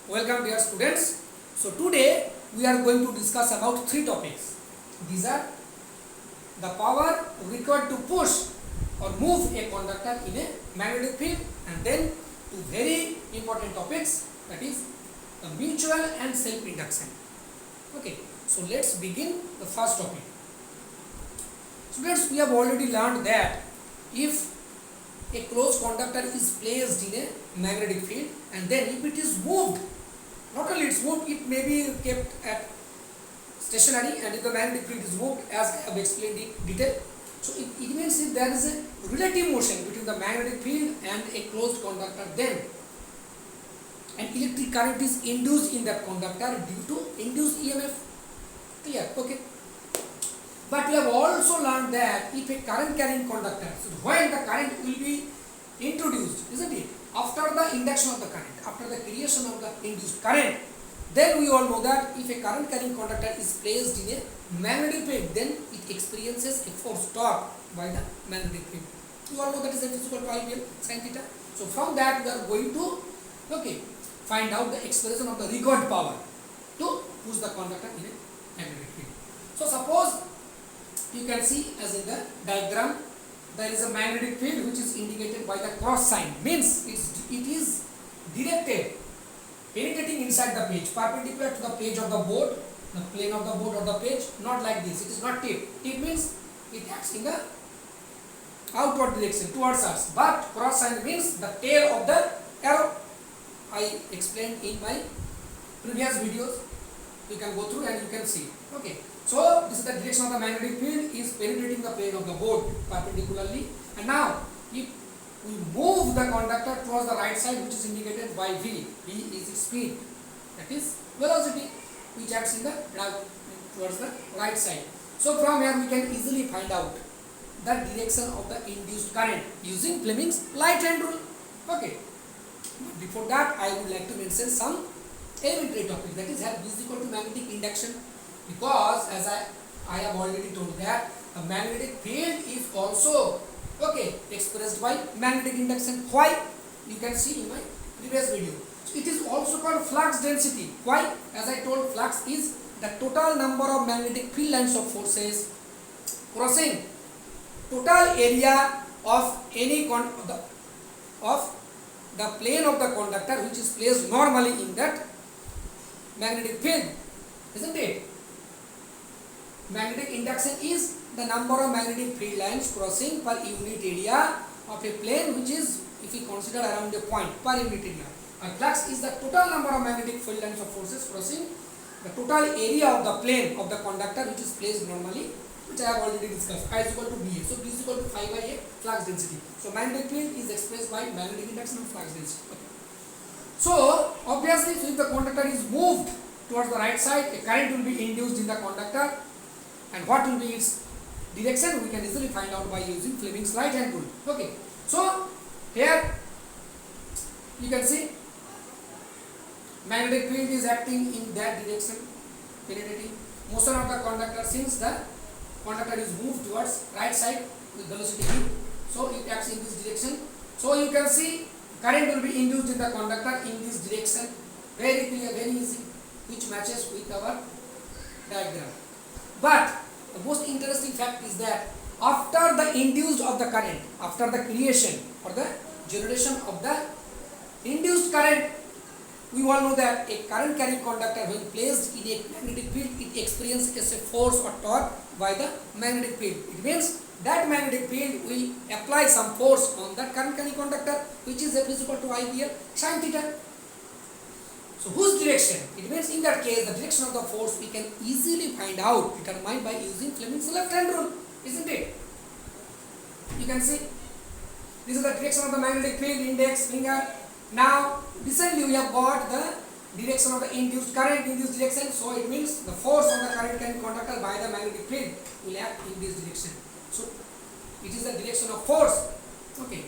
Welcome dear students. So today we are going to discuss about three topics. These are the power required to push or move a conductor in a magnetic field, and then two very important topics, that is the mutual and self induction. Okay, so let's begin the first topic. Students, we have already learned that if a closed conductor is placed in a magnetic field and then if it is moved, not only it's moved, it may be kept at stationary, and if the magnetic field is moved as I have explained in detail, so it means if there is a relative motion between the magnetic field and a closed conductor, then an electric current is induced in that conductor due to induced EMF. Clear? Okay. But we have also learned that if a current carrying conductor, so when the current will be introduced, isn't it? After the induction of the current, after the creation of the induced current, then we all know that if a current carrying conductor is placed in a magnetic field, then it experiences a force torque by the magnetic field. You all know that is F is equal to I sin theta. So from that we are going to find out the expression of the required power to push the conductor in a magnetic field. So suppose you can see as in the diagram, there is a magnetic field which is indicated by the cross sign, means it is directed, penetrating inside the page, perpendicular to the page of the board, the plane of the board or the page, not like this. It is not tip. Tip means it acts in the outward direction towards us, but cross sign means the tail of the arrow. I explained in my previous videos. You can go through and you can see. Okay. So this is the direction of the magnetic field is penetrating the plane of the board perpendicularly, and now if we move the conductor towards the right side, which is indicated by V. V is its speed, that is velocity, which acts in the towards the right side. So from here we can easily find out the direction of the induced current using Fleming's right hand rule. Okay. But before that, I would like to mention some elementary topics, that is V is equal to magnetic induction, because as I have already told that the magnetic field is also expressed by magnetic induction. Why? You can see in my previous video. So it is also called flux density. Why? As I told, flux is the total number of magnetic field lines of forces crossing total area of any of the plane of the conductor which is placed normally in that magnetic field, isn't it? Magnetic induction is the number of magnetic field lines crossing per unit area of a plane which is, if we consider around a point, per unit area. And flux is the total number of magnetic field lines of forces crossing the total area of the plane of the conductor which is placed normally, which I have already discussed. I is equal to BA. So B is equal to phi by A, flux density. So magnetic field is expressed by magnetic induction and flux density. Okay. So obviously, so if the conductor is moved towards the right side, a current will be induced in the conductor, and what will be its direction we can easily find out by using Fleming's right hand rule. Okay. So here you can see magnetic field is acting in that direction, penetrating. Motion of the conductor, since the conductor is moved towards right side with velocity v, so it acts in this direction. So you can see current will be induced in the conductor in this direction. Very clear, very easy, which matches with our diagram. But the most interesting fact is that after the induced of the current, after the creation or the generation of the induced current, we all know that a current carrying conductor, when placed in a magnetic field, it experiences a force or torque by the magnetic field. It means that magnetic field will apply some force on that current carrying conductor, which is F is equal to IPL sin theta. So whose direction? It means in that case, the direction of the force we can easily find out, determined by using Fleming's left hand rule, isn't it? You can see this is the direction of the magnetic field, index finger. Now recently we have got the direction of the induced current in this direction, so it means the force on the current carrying conductor by the magnetic field will act in this direction. So it is the direction of force. Okay.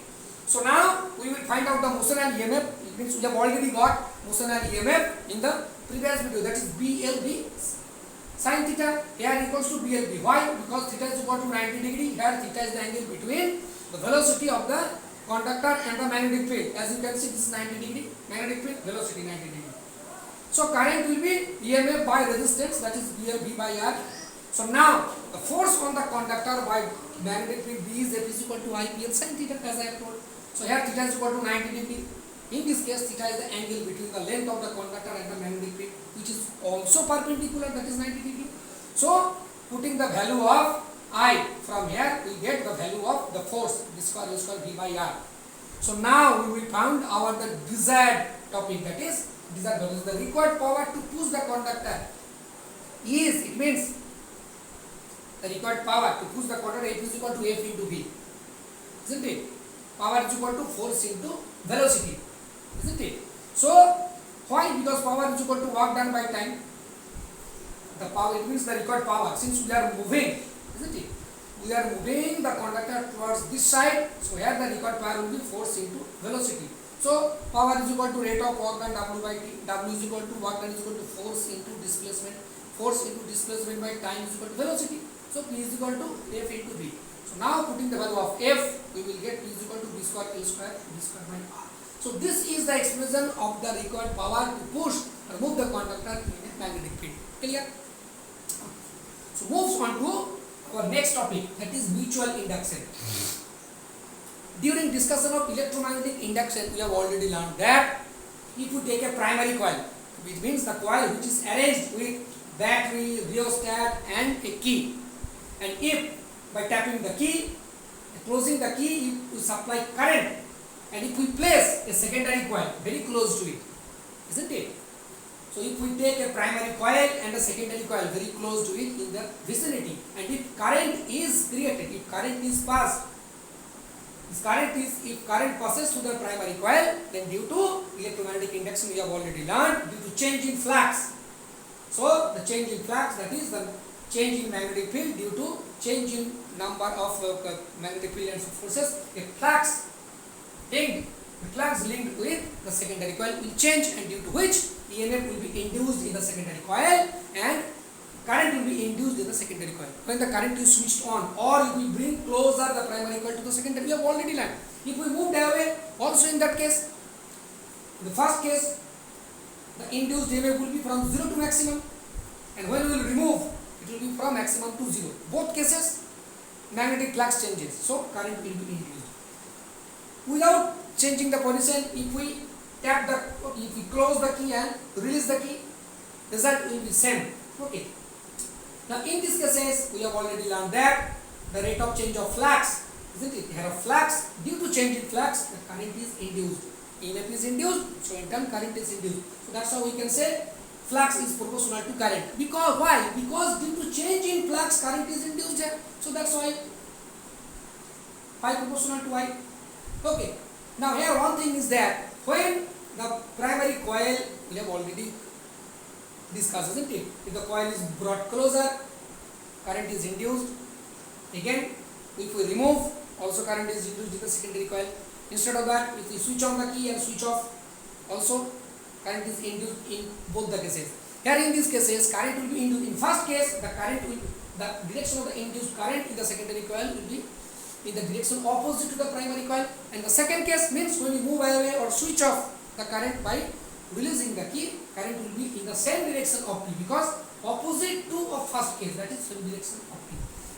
So now we will find out the motion and EMF. It means we have already got motion and EMF in the previous video, that is BLB sin theta here equals to BLB. Why? Because theta is equal to 90 degree. Here theta is the angle between the velocity of the conductor and the magnetic field. As you can see, this is 90 degree magnetic field, velocity 90 degree. So current will be EMF by resistance, that is V by R. So now the force on the conductor by magnetic field B is F is equal to I P L sin theta, as I have told. So here theta is equal to 90 degree. In this case, theta is the angle between the length of the conductor and the magnetic field, which is also perpendicular, that is 90 degree. So putting the value of I from here, we get the value of the force, this square V by R. So now we will found our the desired topic, that is desired value. The required power to push the conductor is, it means the required power to push the conductor F is equal to F into V, isn't it? Power is equal to force into velocity, isn't it? So why? Because power is equal to work done by time. The power, it means the required power, since we are moving, isn't it? We are moving the conductor towards this side, so here the required power will be force into velocity. So power is equal to rate of work done W by T. W is equal to work done is equal to force into displacement. Force into displacement by time is equal to velocity. So P is equal to F into V. So now putting the value of F, we will get P is equal to V square L square V square by R. So this is the expression of the required power to push or move the conductor in a magnetic field. Clear? So moves on to our next topic, that is mutual induction. During discussion of electromagnetic induction, we have already learned that if we take a primary coil, which means the coil which is arranged with battery, rheostat and a key, and if by tapping the key, closing the key, you supply current, and if we place a secondary coil very close to it, isn't it? So if we take a primary coil and a secondary coil very close to it in the vicinity, and if current is created, if current is passed, if current passes through the primary coil, then due to electromagnetic induction, we have already learned, due to change in flux. So the change in flux, that is the change in magnetic field due to change in number of magnetic field and forces, a flux linked, the flux linked with the secondary coil will change, and due to which EMF will be induced in the secondary coil and current will be induced in the secondary coil. When the current is switched on, or if we bring closer the primary coil to the secondary, we have already learned. If we moved away, also in that case, in the first case, the induced EMF will be from 0 to maximum, and when we will remove, it will be from maximum to 0. Both cases, magnetic flux changes, so current will be induced. Without changing the position, if we close the key and release the key, result will be same. Okay. Now in these cases, we have already learned that the rate of change of flux, isn't it? Here of flux, due to change in flux, the current is induced. EMF is induced, so in turn current is induced. So that's how we can say flux is proportional to current. Because why? Because due to change in flux, current is induced here. So that's why phi proportional to I. Okay. Now here one thing is that when the primary coil, we have already discussed, isn't it? If the coil is brought closer, current is induced. Again, if we remove, also current is induced in the secondary coil. Instead of that, if we switch on the key and switch off, also current is induced in both the cases. Here in these cases, current will be induced. In first case, the direction of the induced current in the secondary coil will be in the direction opposite to the primary coil, and the second case means when we move away or switch off the current by releasing the key, current will be in the same direction of P, because opposite to of first case, that is same direction of P,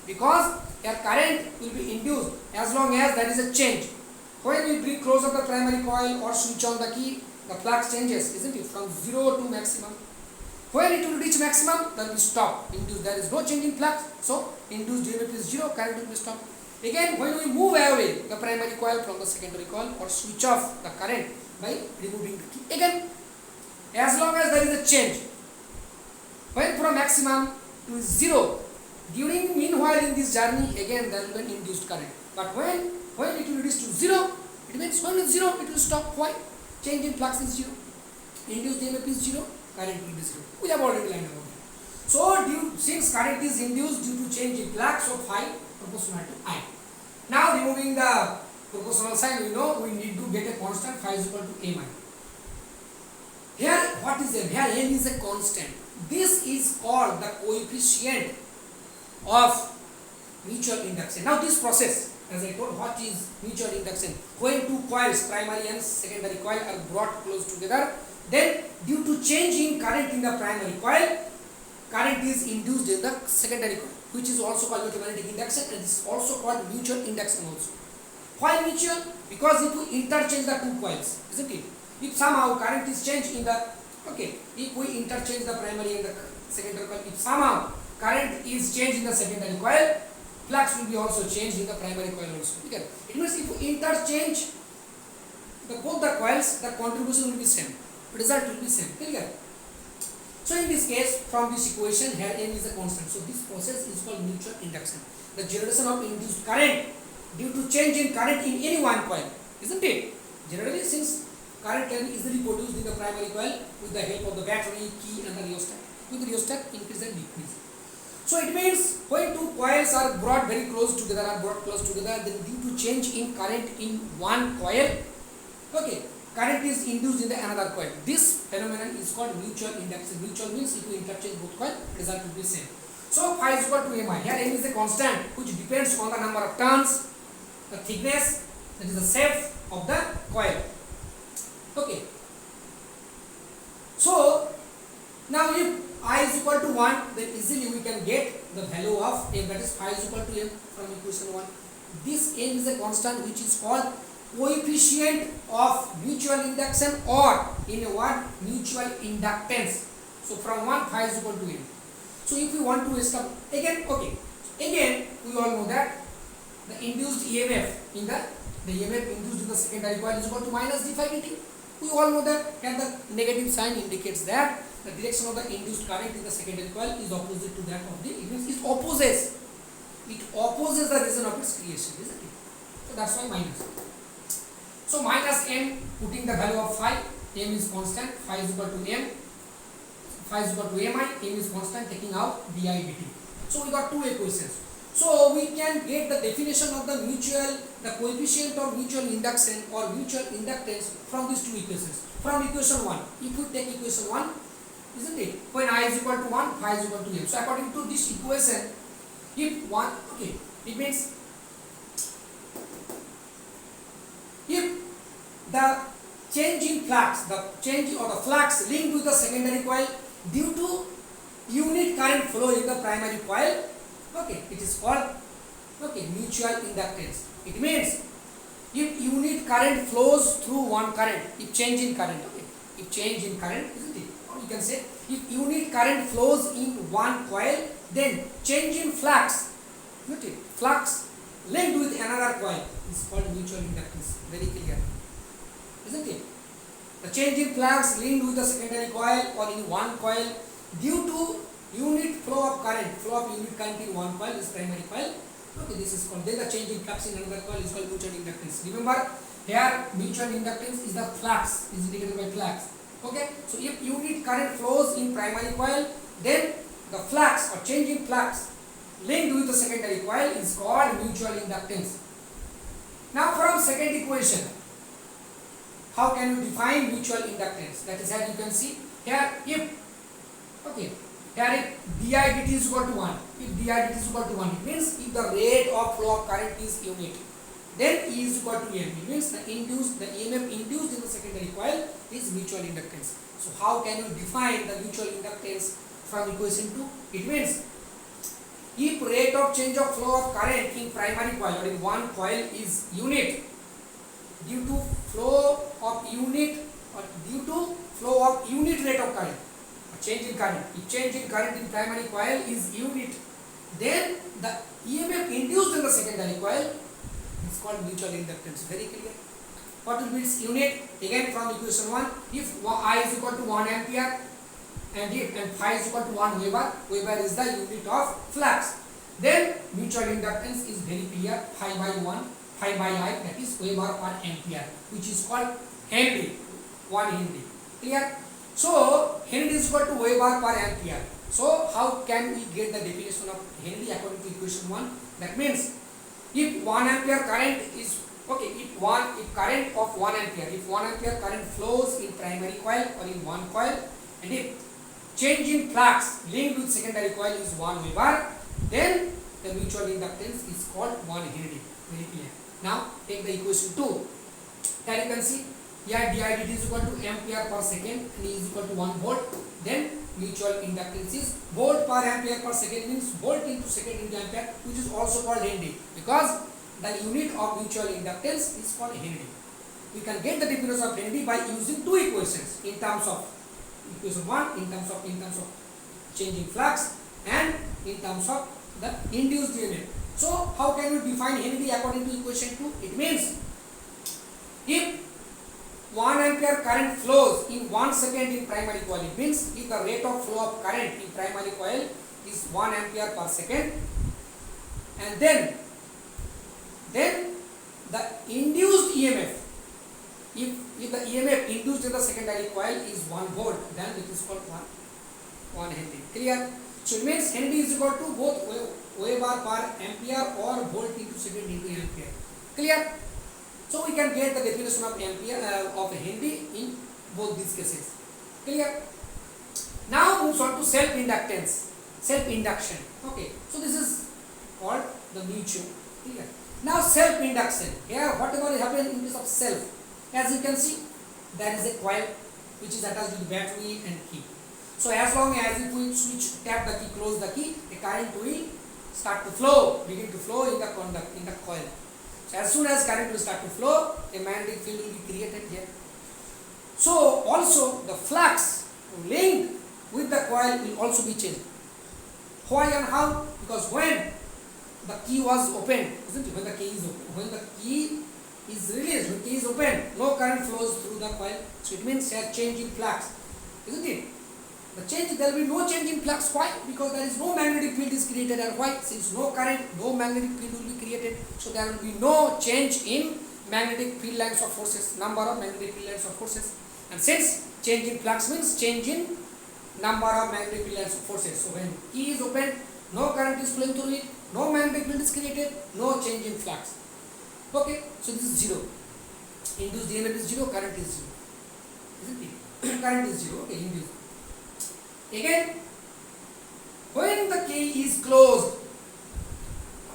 because your current will be induced as long as there is a change. When we bring closer the primary coil or switch on the key, the flux changes, isn't it, from 0 to maximum. When it will reach maximum, then we stop. Induced, there is no change in flux, so induced EMF is 0, current will be stopped. Again, when we move away the primary coil from the secondary coil or switch off the current by removing the key, again, as long as there is a change, when from maximum to 0, meanwhile in this journey, again there will be an induced current. But when it will reach to 0, it means when it's 0, it will stop. Why? Change in flux is 0, induced EMF is 0, current will be 0. We have already learned about it. So since current is induced due to change in flux, so phi proportional to I. Now removing the proportional sign, we know we need to get a constant, phi is equal to m I. Here what is m? Here m is a constant. This is called the coefficient of mutual induction. Now this process, as I told, what is mutual induction? When two coils, primary and secondary coil, are brought close together, then due to change in current in the primary coil, current is induced in the secondary coil, which is also called magnetic induction, and this is also called mutual induction also. Why mutual? Because if we interchange the two coils, isn't it? If somehow current is changed in the, if we interchange the primary and the secondary coil, if somehow current is changed in the secondary coil, flux will be also changed in the primary coil also. Okay? It means if we interchange both the coils, the contribution will be same, result will be same. Clear? So in this case, from this equation here n is a constant. So this process is called mutual induction. The generation of induced current due to change in current in any one coil, isn't it? Generally, since current can be easily produced in the primary coil with the help of the battery, key and the rheostat. With the rheostat, increase and decrease. So it means when two coils are brought very close together, then due to change in current in one coil, current is induced in the another coil. This phenomenon is called mutual induction. Mutual means if you interchange both coils, result will be same. So phi is equal to mi. Here m is a constant which depends on the number of turns, the thickness, that is the shape of the coil. Okay. So now if I is equal to 1, then easily we can get the value of m, that is phi is equal to m from equation 1. This m is a constant which is called coefficient of mutual induction, or in a word, mutual inductance. So from 1, phi is equal to m. So if we want to establish again we all know that the induced EMF in the EMF induced in the secondary coil is equal to minus d phi dt. We all know that, and the negative sign indicates that the direction of the induced current in the secondary coil is opposite to that of the, it means it opposes the reason of its creation, isn't it? So that's why minus. So minus m, putting the value of phi, m is constant, phi is equal to m, phi is equal to mi, m is constant, taking out di dt. So we got two equations. So we can get the definition of the coefficient of mutual induction or mutual inductance from these two equations. From equation 1, if we take equation 1, isn't it? When I is equal to 1, phi is equal to m. So according to this equation, if 1, it means if the change in flux, the flux linked with the secondary coil due to unit current flow in the primary coil, it is called mutual inductance. It means if unit current flows through one current, if change in current, isn't it? Or you can say if unit current flows in one coil, then change in flux, isn't it? Flux linked with another coil is called mutual inductance. Very clear, isn't it? The change in flux linked with the secondary coil or in one coil due to unit flow of unit current in one coil is primary coil. This is called, then the change in flux in another coil is called mutual inductance. Remember, here mutual inductance is the flux, is indicated by flux. So if unit current flows in primary coil, then the flux or change in flux linked with the secondary coil is called mutual inductance. Now from second equation, how can you define mutual inductance? That is, here you can see here if di dt is equal to 1, if di dt is equal to 1, it means if the rate of flow of current is unit, then E is equal to m. It means the EMF induced in the secondary coil is mutual inductance. So how can you define the mutual inductance from equation 2? It means if rate of change of flow of current in primary coil or in one coil is unit, due to flow of unit rate of current, change in current. If change in current in primary coil is unit, then the EMF induced in the secondary coil is called mutual inductance. Very clear. What will be its unit? Again from equation 1, if I is equal to 1 ampere and phi is equal to 1 Weber is the unit of flux, then mutual inductance is very clear, phi by I, that is Weber per ampere, which is called Henry, 1 Henry. Clear? So Henry is equal to Weber per ampere. So how can we get the definition of Henry according to equation 1? That means if 1 ampere current is if current of 1 ampere, if 1 ampere current flows in primary coil or in one coil, and if change in flux linked with secondary coil is 1 Weber, then the mutual inductance is called 1 Henry. Very clear. Now take the equation 2. Here you can see Here dIdt is equal to ampere per second and E is equal to 1 volt. Then mutual inductance is volt per ampere per second, means volt into second into ampere, which is also called Henry, because the unit of mutual inductance is called Henry. We can get the definition of Henry by using two equations in terms of equation 1 in terms of changing flux and in terms of the induced EMF. So how can we define Henry according to equation 2? It means if 1 ampere current flows in 1 second in primary coil, it means if the rate of flow of current in primary coil is 1 ampere per second, and then the induced EMF, if the EMF induced in the secondary coil is 1 volt, then it is called 1 Henry. Clear? So it means Henry is equal to both Weber per ampere or volt into second into ampere. Clear? So we can get the definition of ampere of Henry in both these cases. Clear? Now moves on to self-inductance, self-induction. Okay. So this is called the mutual. Clear? Now self-induction. Here whatever happens in case of self, as you can see, there is a coil which is attached to the battery and key. So as long as if we switch, tap the key, close the key, the current will start to flow, begin to flow in the coil. So as soon as current will start to flow, a magnetic field will be created here. So also the flux linked with the coil will also be changed. Why and how? Because when the key was opened, isn't it? When the key is open, when the key is released, when key is open, no current flows through the coil. So it means a change in flux, isn't it? There will be no change in flux. Why? Because there is no magnetic field is created. And why? Since no current, no magnetic field will be created. So there will be no change in magnetic field lines of forces, number of magnetic field lines of forces. And since change in flux means change in number of magnetic field lines of forces. So when key is open, no current is flowing through it, no magnetic field is created, no change in flux. Okay, so this is 0. Induced EMF is 0, current is 0. Isn't it? Current is 0. Okay, induced. Again, when the key is closed,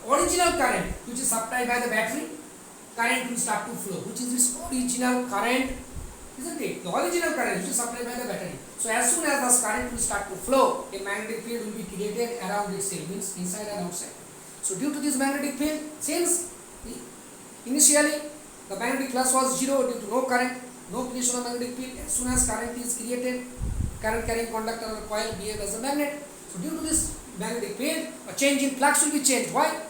original current which is supplied by the battery, current will start to flow, which is this original current, isn't it? The original current which is supplied by the battery. So as soon as this current will start to flow, a magnetic field will be created around itself, means inside and outside. So due to this magnetic field, since initially the magnetic flux was 0 due to no current, no creation of magnetic field, as soon as current is created, current carrying conductor or coil behave as a magnet. So due to this magnetic field, a change in flux will be changed. Why?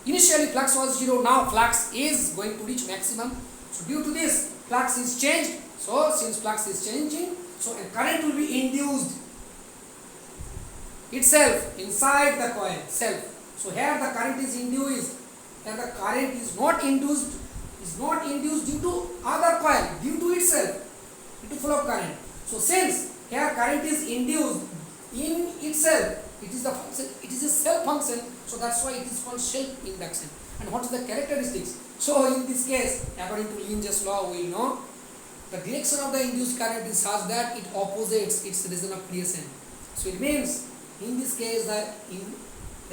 Initially flux was 0, now flux is going to reach maximum. So due to this, flux is changed. So since flux is changing, so a current will be induced itself inside the coil self. So here the current is induced, and the current is not induced due to other coil, due to itself, due to flow of current. So since here current is induced in itself, it is the function, it is a self function, so that's why it is called self induction. And what is the characteristics? So in this case, according to Lenz's law, we know the direction of the induced current is such that it opposites its region of creation. So it means in this case the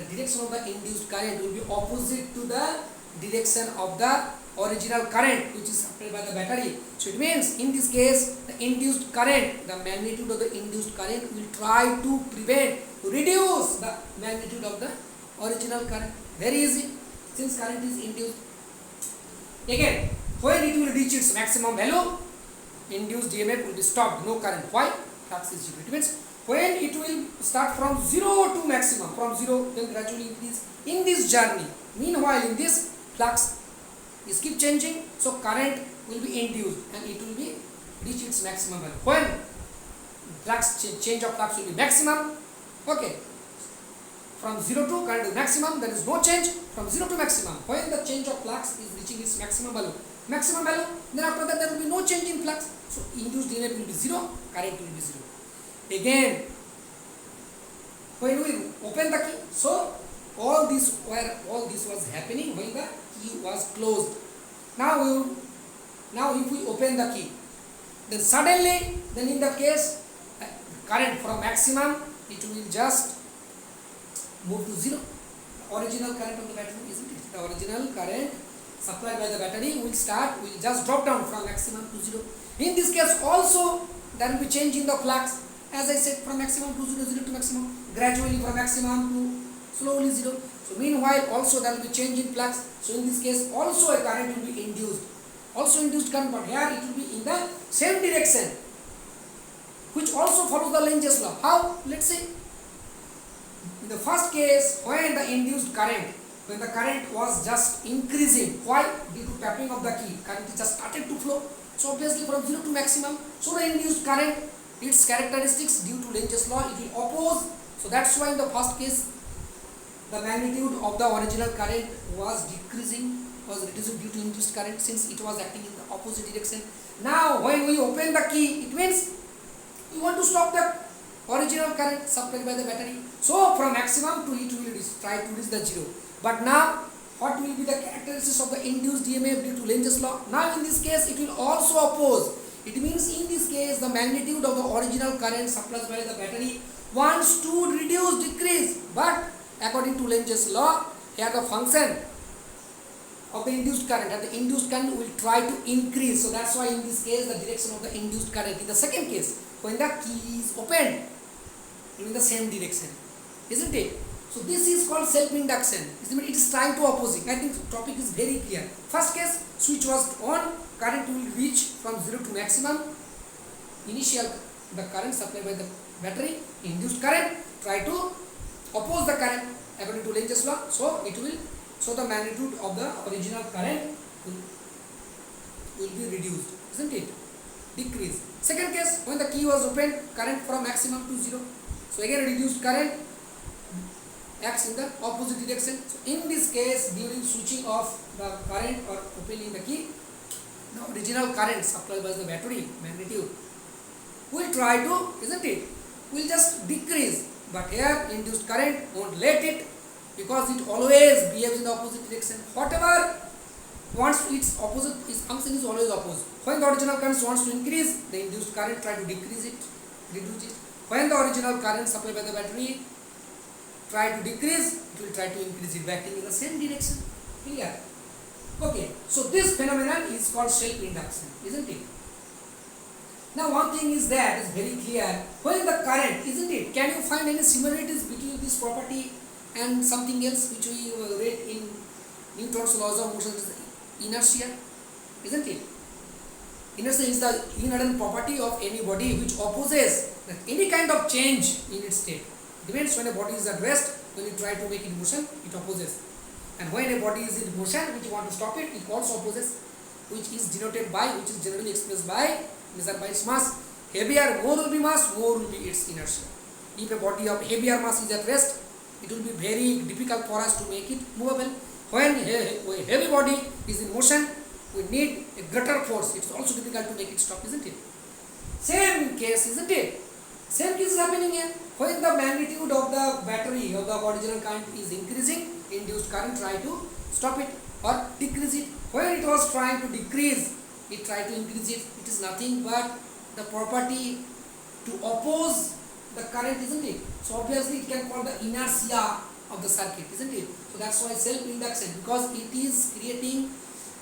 direction of the induced current will be opposite to the direction of the original current which is supplied by the battery. So it means in this case the induced current, the magnitude of the induced current will try to reduce the magnitude of the original current. Very easy, since current is induced. Again, when it will reach its maximum value, induced EMF will be stopped, no current. Why? Flux is 0. It means when it will start from 0 to maximum, from 0 then gradually increase in this journey. Meanwhile in this, flux is keep changing, so current will be induced and it will be reach its maximum value. When change of flux will be maximum, okay, from 0 to current is maximum, there is no change from 0 to maximum. When the change of flux is reaching its maximum value, then after that there will be no change in flux, so induced EMF will be 0, current will be 0. Again, when we open the key, so all this was happening when the key was closed. Now if we open the key, then suddenly, then in the case current from maximum, it will just move to 0. The original current of the battery, isn't it? The original current supplied by the battery will just drop down from maximum to 0. In this case also there will be change in the flux, as I said, from maximum to 0 to maximum, gradually from maximum to slowly 0. So meanwhile also there will be change in flux. So in this case also a current will be induced, current, but here it will be in the same direction, which also follows the Lenz's law. How? Let's say in the first case, when the induced current, when the current was just increasing, why? Due to tapping of the key, current just started to flow. So obviously from 0 to maximum, so the induced current, its characteristics due to Lenz's law, it will oppose. So that's why in the first case, the magnitude of the original current was decreasing, was reduced due to induced current, since it was acting in the opposite direction. Now when we open the key, it means we want to stop the original current supplied by the battery. So from maximum to it will try to reach the 0. But now what will be the characteristics of the induced EMF due to Lenz's law? Now in this case it will also oppose. It means in this case the magnitude of the original current supplied by the battery wants to reduce, decrease, but according to Lenz's law, here the function of the induced current, and the induced current will try to increase. So that's why in this case the direction of the induced current. In the second case, when the key is opened, in the same direction, isn't it? So this is called self-induction. It is trying to opposing. I think the topic is very clear. First case, switch was on, current will reach from 0 to maximum. Initial, the current supplied by the battery, induced current, try to oppose the current according to Lenz's law. So it will, so the magnitude of the original current will be reduced, isn't it? Decrease. Second case, when the key was opened, current from maximum to 0. So again reduced current acts in the opposite direction. So in this case, during switching off the current or opening the key, the original current supplied by the battery magnitude will try to, isn't it, will just decrease. But here induced current won't let it, because it always behaves in the opposite direction. Whatever wants its opposite, its function is always opposite. When the original current wants to increase, the induced current try to decrease it, reduce it. When the original current supplied by the battery try to decrease, it will try to increase it, acting in the same direction. Clear? Okay, so this phenomenon is called self-induction, isn't it? Now one thing is there, is very clear. When the current, isn't it? Can you find any similarities between this property and something else which we read in Newton's laws of motion, inertia, isn't it? Inertia is the inherent property of any body which opposes any kind of change in its state. Depends when a body is at rest, when you try to make it motion, it opposes. And when a body is in motion, which you want to stop it, it also opposes, which is denoted by, which is generally expressed by, measured by its mass. Heavier, more will be mass, more will be its inertia. If a body of heavier mass is at rest, it will be very difficult for us to make it movable. When a heavy body is in motion, we need a greater force. It's also difficult to make it stop, isn't it? Same case, isn't it? Same case is happening here. When the magnitude of the battery of the original current is increasing, induced current try to stop it or decrease it. When it was trying to decrease, it tried to increase it. It is nothing but the property to oppose the current, isn't it? So obviously it can call the inertia of the circuit, isn't it? So that's why self-induction, because it is creating,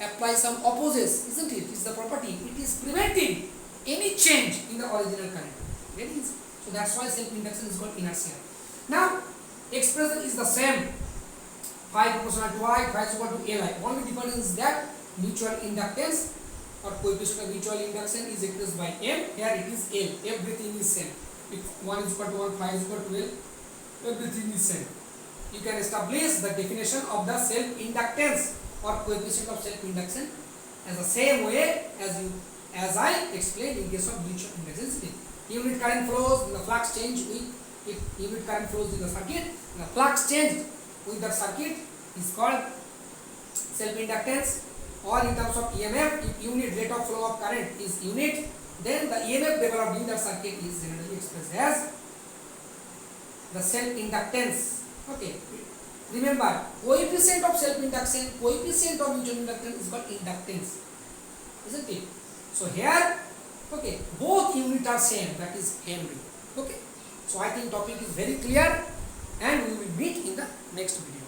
apply some opposes, isn't it? It's the property. It is preventing any change in the original current. Very easy. So that's why self-induction is called inertia. Now, expression is the same. Phi proportional to I, phi is equal to Li. Only difference is that mutual inductance or coefficient of mutual induction is expressed by M. Here it is L. Everything is same. If 1 is equal to 1, phi is equal to L, everything is same. You can establish the definition of the self-inductance or coefficient of self-induction as the same way as I explained in case of mutual inductance. Unit current flows, the flux change with, if unit current flows in the circuit, the flux change with the circuit is called self-inductance. Or in terms of EMF, if unit rate of flow of current is unit, then the EMF developed in the circuit is generally expressed as the self-inductance. Okay. Remember, coefficient of self-induction, coefficient of mutual inductance is called inductance, isn't it? So here, okay, both units are same, that is Henry. Okay. So I think topic is very clear, and we will meet in the next video.